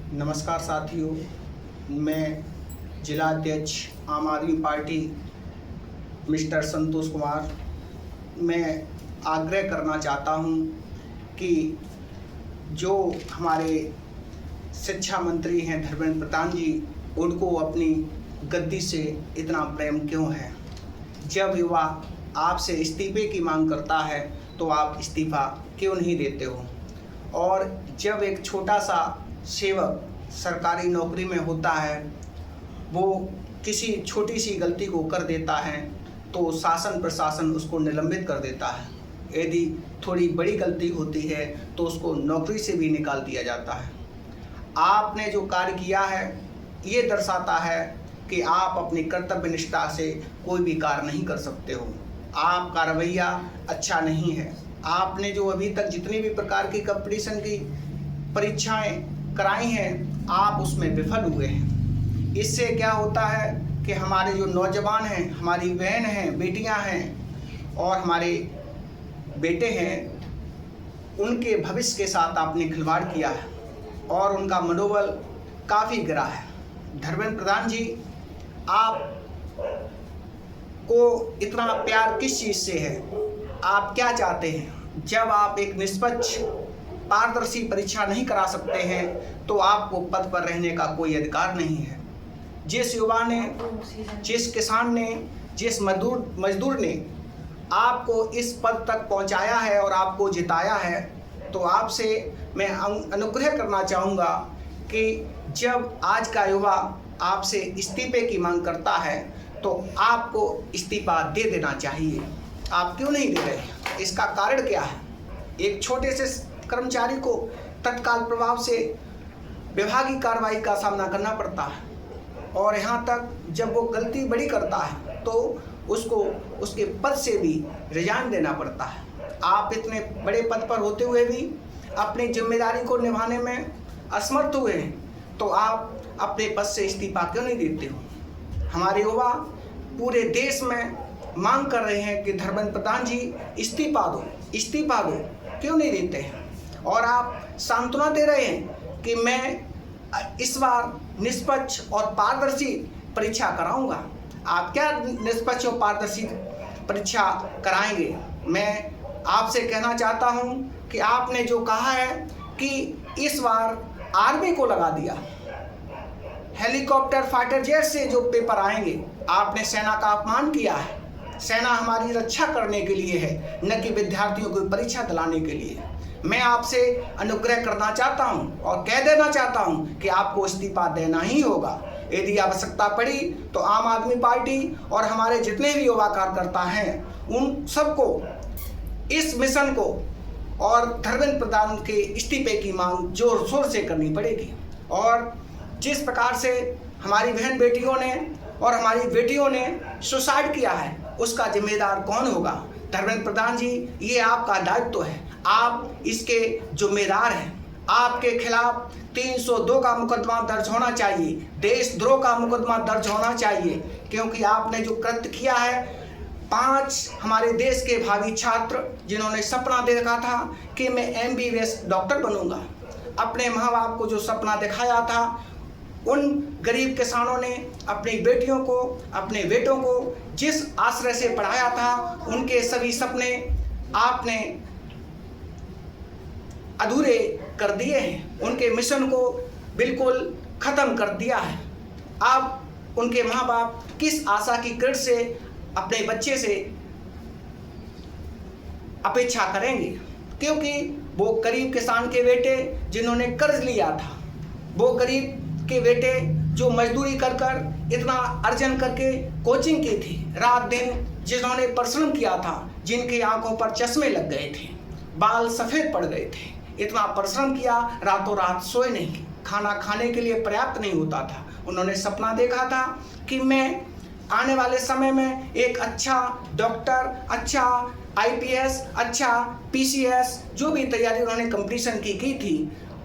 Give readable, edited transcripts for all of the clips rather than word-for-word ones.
नमस्कार साथियों, मैं जिला अध्यक्ष आम आदमी पार्टी मिस्टर संतोष कुमार। मैं आग्रह करना चाहता हूं कि जो हमारे शिक्षा मंत्री हैं धर्मेंद्र प्रधान जी, उनको अपनी गद्दी से इतना प्रेम क्यों है? जब युवा आपसे इस्तीफे की मांग करता है तो आप इस्तीफ़ा क्यों नहीं देते हो? और जब एक छोटा सा सेवक सरकारी नौकरी में होता है, वो किसी छोटी सी गलती को कर देता है तो शासन प्रशासन उसको निलंबित कर देता है। यदि थोड़ी बड़ी गलती होती है तो उसको नौकरी से भी निकाल दिया जाता है। आपने जो कार्य किया है ये दर्शाता है कि आप अपनी कर्तव्य निष्ठा से कोई भी कार्य नहीं कर सकते हो। आपका रवैया अच्छा नहीं है। आपने जो अभी तक जितनी भी प्रकार की कंपटीशन की परीक्षाएं कराई हैं, आप उसमें विफल हुए हैं। इससे क्या होता है कि हमारे जो नौजवान हैं, हमारी बहन हैं, बेटियां हैं और हमारे बेटे हैं, उनके भविष्य के साथ आपने खिलवाड़ किया है और उनका मनोबल काफ़ी गिरा है। धर्मेंद्र प्रधान जी, आप को इतना प्यार किस चीज़ से है? आप क्या चाहते हैं? जब आप एक निष्पक्ष पारदर्शी परीक्षा नहीं करा सकते हैं तो आपको पद पर रहने का कोई अधिकार नहीं है। जिस युवा ने, जिस किसान ने, जिस मजदूर ने आपको इस पद तक पहुंचाया है और आपको जिताया है, तो आपसे मैं अनुग्रह करना चाहूँगा कि जब आज का युवा आपसे इस्तीफे की मांग करता है तो आपको इस्तीफा दे देना चाहिए। आप क्यों नहीं दे रहे? इसका कारण क्या है? एक छोटे से कर्मचारी को तत्काल प्रभाव से विभागीय कार्रवाई का सामना करना पड़ता है और यहाँ तक जब वो गलती बड़ी करता है तो उसको उसके पद से भी रिजाइन देना पड़ता है। आप इतने बड़े पद पर होते हुए भी अपनी जिम्मेदारी को निभाने में असमर्थ हुए हैं, तो आप अपने पद से इस्तीफा क्यों नहीं देते हो? हमारे युवा पूरे देश में मांग कर रहे हैं कि धर्मेंद्र प्रधान जी इस्तीफा दो, इस्तीफा दो, क्यों नहीं देते हैं? और आप सांत्वना दे रहे हैं कि मैं इस बार निष्पक्ष और पारदर्शी परीक्षा कराऊंगा। आप क्या निष्पक्ष और पारदर्शी परीक्षा कराएंगे? मैं आपसे कहना चाहता हूं कि आपने जो कहा है कि इस बार आर्मी को लगा दिया, हेलीकॉप्टर फाइटर जेट से जो पेपर आएंगे, आपने सेना का अपमान किया है। सेना हमारी रक्षा करने के लिए है, न कि विद्यार्थियों को परीक्षा दिलाने के लिए। मैं आपसे अनुग्रह करना चाहता हूं और कह देना चाहता हूं कि आपको इस्तीफा देना ही होगा। यदि आवश्यकता पड़ी तो आम आदमी पार्टी और हमारे जितने भी युवा कार्यकर्ता हैं, उन सबको इस मिशन को और धर्मेंद्र प्रधान के इस्तीफे की मांग जोर शोर से करनी पड़ेगी। और जिस प्रकार से हमारी बहन बेटियों ने और हमारी बेटियों ने सुसाइड किया है, उसका जिम्मेदार कौन होगा? धर्मेंद्र प्रधान जी, ये आपका दायित्व है, आप इसके जिम्मेदार हैं। आपके खिलाफ 302 का मुकदमा दर्ज होना चाहिए, देशद्रोह का मुकदमा दर्ज होना चाहिए, क्योंकि आपने जो कृत्य किया है, 5 हमारे देश के भावी छात्र जिन्होंने सपना देखा था कि मैं MBBS डॉक्टर बनूंगा, अपने माँ बाप को जो सपना दिखाया था, उन गरीब किसानों ने अपनी बेटियों को, अपने बेटों को जिस आश्रय से पढ़ाया था, उनके सभी सपने आपने अधूरे कर दिए हैं। उनके मिशन को बिल्कुल खत्म कर दिया है। अब उनके माँ बाप किस आशा की किरण से अपने बच्चे से अपेक्षा करेंगे? क्योंकि वो गरीब किसान के बेटे जिन्होंने कर्ज लिया था, वो गरीब के बेटे जो मजदूरी कर कर इतना अर्जन करके कोचिंग की थी, रात दिन जिन्होंने परिश्रम किया था, जिनकी आंखों पर चश्मे लग गए थे, बाल सफ़ेद पड़ गए थे, इतना परिश्रम किया, रातों रात सोए नहीं, खाना खाने के लिए पर्याप्त नहीं होता था। उन्होंने सपना देखा था कि मैं आने वाले समय में एक अच्छा डॉक्टर, अच्छा IPS, अच्छा PCS, जो भी तैयारी उन्होंने कंपटीशन की थी,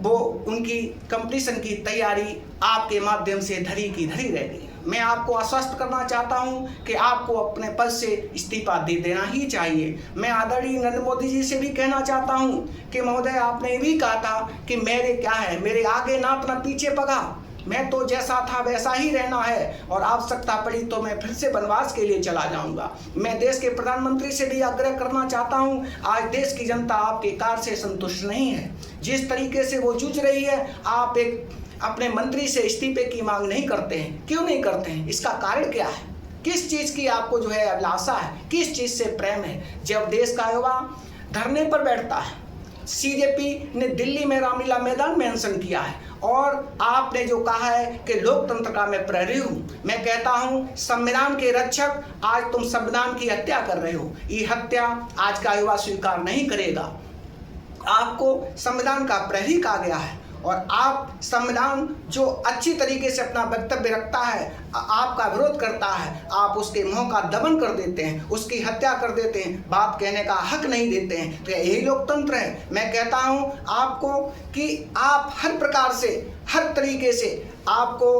वो उनकी कंपटीशन की तैयारी आपके माध्यम से धरी की धरी रह गई। मैं आपको आश्वस्त करना चाहता हूं कि आपको अपने पद से इस्तीफा दे देना ही चाहिए। मैं आदरणीय नरेंद्र मोदी जी से भी कहना चाहता हूं कि महोदय, आपने भी कहा था कि मेरे क्या है, मेरे आगे ना अपना पीछे पगा, मैं तो जैसा था वैसा ही रहना है, और आवश्यकता पड़ी तो मैं फिर से वनवास के लिए चला जाऊंगा। मैं देश के प्रधानमंत्री से भी आग्रह करना चाहता हूं, आज देश की जनता आपके कार्य से संतुष्ट नहीं है। जिस तरीके से वो जूझ रही है, आप एक अपने मंत्री से इस्तीफे की मांग नहीं करते हैं। क्यों नहीं करते हैं? इसका कारण क्या है? किस चीज़ की आपको जो है अभिलाषा है, किस चीज़ से प्रेम है? जब देश का युवा धरने पर बैठता है, सीजेपी ने दिल्ली में रामलीला मैदान में अनशन किया है, और आपने जो कहा है कि लोकतंत्र का मैं प्रहरी हूँ, मैं कहता हूँ संविधान के रक्षक, आज तुम संविधान की हत्या कर रहे हो। ये हत्या आज का युवा स्वीकार नहीं करेगा। आपको संविधान का प्रहरी कहा गया है, और आप संविधान जो अच्छी तरीके से अपना वक्तव्य रखता है, आपका विरोध करता है, आप उसके मुंह का दमन कर देते हैं, उसकी हत्या कर देते हैं, बात कहने का हक नहीं देते हैं। तो यही लोकतंत्र है। मैं कहता हूं आपको कि आप हर प्रकार से, हर तरीके से आपको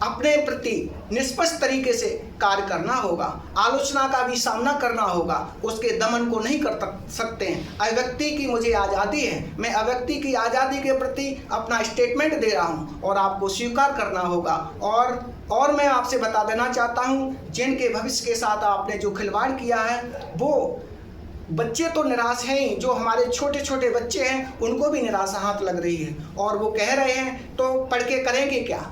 अपने प्रति निष्पक्ष तरीके से कार्य करना होगा। आलोचना का भी सामना करना होगा, उसके दमन को नहीं कर सकते हैं। अभिव्यक्ति की मुझे आज़ादी है, मैं अभिव्यक्ति की आज़ादी के प्रति अपना स्टेटमेंट दे रहा हूं, और आपको स्वीकार करना होगा। और मैं आपसे बता देना चाहता हूं, जिनके भविष्य के साथ आपने जो खिलवाड़ किया है, वो बच्चे तो निराश हैं ही, जो हमारे छोटे छोटे बच्चे हैं उनको भी निराशा हाथ लग रही है, और वो कह रहे हैं तो पढ़ के करेंगे क्या।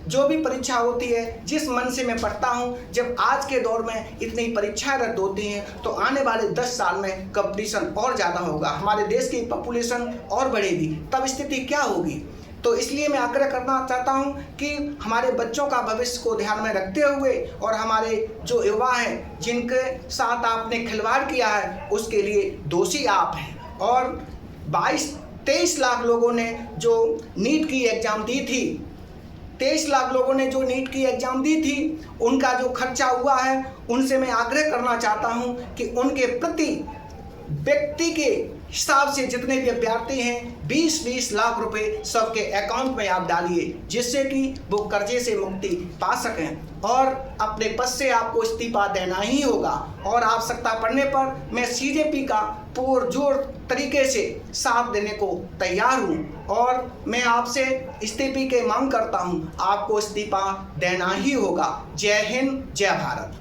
जो भी परीक्षा होती है, जिस मन से मैं पढ़ता हूँ, जब आज के दौर में इतनी परीक्षाएं रद्द होती हैं, तो आने वाले 10 साल में कंपटीशन और ज़्यादा होगा, हमारे देश की पॉपुलेशन और बढ़ेगी, तब स्थिति क्या होगी। तो इसलिए मैं आग्रह करना चाहता हूं कि हमारे बच्चों का भविष्य को ध्यान में रखते हुए, और हमारे जो युवा हैं जिनके साथ आपने खिलवाड़ किया है, उसके लिए दोषी आप हैं। और 22-23 लाख लोगों ने जो नीट की एग्ज़ाम दी थी, 23 लाख लोगों ने जो नीट की एग्ज़ाम दी थी, उनका जो खर्चा हुआ है, उनसे मैं आग्रह करना चाहता हूं कि उनके प्रति व्यक्ति के हिसाब से जितने भी अभ्यर्थी हैं, 20-20 लाख रुपए सबके अकाउंट में आप डालिए, जिससे कि वो कर्जे से मुक्ति पा सकें। और अपने पद से आपको इस्तीफा देना ही होगा, और आवश्यकता पड़ने पर मैं सीजेपी का पुरजोर तरीके से साथ देने को तैयार हूँ, और मैं आपसे इस्तीफे की मांग करता हूँ, आपको इस्तीफा देना ही होगा। जय हिंद, जय भारत।